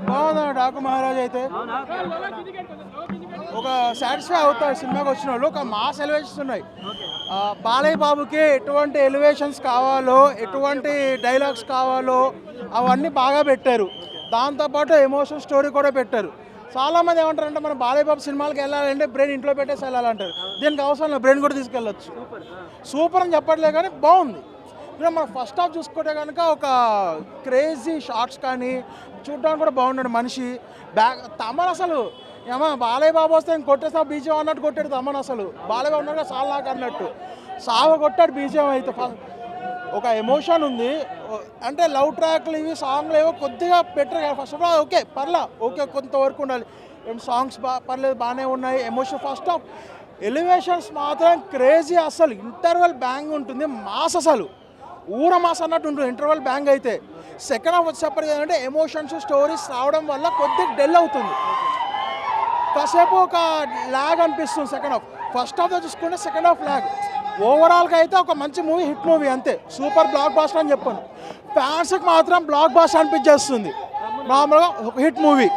బాగుందా డాకు మహారాజ్ అయితే ఒక సాటిస్ఫై అవుతారు సినిమాకి వచ్చిన వాళ్ళు. ఒక మాస్ ఎలివేషన్స్ ఉన్నాయి. బాలయ్య బాబుకి ఎటువంటి ఎలివేషన్స్ కావాలో, ఎటువంటి డైలాగ్స్ కావాలో అవన్నీ బాగా పెట్టారు. దాంతోపాటు ఎమోషన్ స్టోరీ కూడా పెట్టారు. చాలామంది ఏమంటారంటే మనం బాలయ్య బాబు సినిమాలకు వెళ్ళాలంటే బ్రెయిన్ ఇంట్లో పెట్టేసి వెళ్ళాలంటారు. దీనికి అవసరం లేదు, బ్రెయిన్ కూడా తీసుకెళ్ళచ్చు. సూపర్ అని చెప్పట్లేదు కానీ బాగుంది. ఇప్పుడు మనం ఫస్ట్ హాఫ్ చూసుకుంటే కనుక ఒక క్రేజీ షార్ట్స్ కానీ చూడడానికి కూడా బాగున్నాడు మనిషి. తమన్ అసలు ఏమో బాలయ్య బాబు వస్తే ఇంక కొట్టేస్తా బీజం అన్నట్టు కొట్టాడు తమన్. అసలు బాలయ్య బాబు ఉన్నాడు సాల్ నాకు అన్నట్టు సావ కొట్టాడు బీజం అయితే. ఒక ఎమోషన్ ఉంది. అంటే లవ్ ట్రాక్లు ఇవి సాంగ్లు ఏవో కొద్దిగా బెటర్ కదా. ఫస్ట్ ఆఫ్ ఆల్ ఓకే కొంతవరకు ఉండాలి. సాంగ్స్ పర్లేదు బాగానే ఉన్నాయి. ఎమోషన్ ఫస్ట్ ఆఫ్ ఎలివేషన్స్ మాత్రం క్రేజీ. అసలు ఇంటర్వెల్ బ్యాంగ్ ఉంటుంది. మాస్ అసలు ఊర మాస్ అన్నట్టు ఉంటుంది ఇంటర్వెల్ బ్యాంగ్ అయితే. సెకండ్ హాఫ్ వచ్చేప్పటికి ఏంటంటే ఎమోషన్స్ స్టోరీస్ రావడం వల్ల కొద్దిగా డెల్ అవుతుంది. కాసేపు ఒక ల్యాగ్ అనిపిస్తుంది సెకండ్ హాఫ్. ఫస్ట్ హాఫ్తో చూసుకుంటే సెకండ్ హాఫ్ ల్యాగ్. ఓవరాల్గా అయితే ఒక మంచి మూవీ, హిట్ మూవీ అంతే. సూపర్ బ్లాక్ బాస్టర్ అని చెప్పాను. ఫ్యాన్స్కి మాత్రం బ్లాక్ బాస్టర్ అనిపించేస్తుంది. మామూలుగా ఒక హిట్ మూవీ.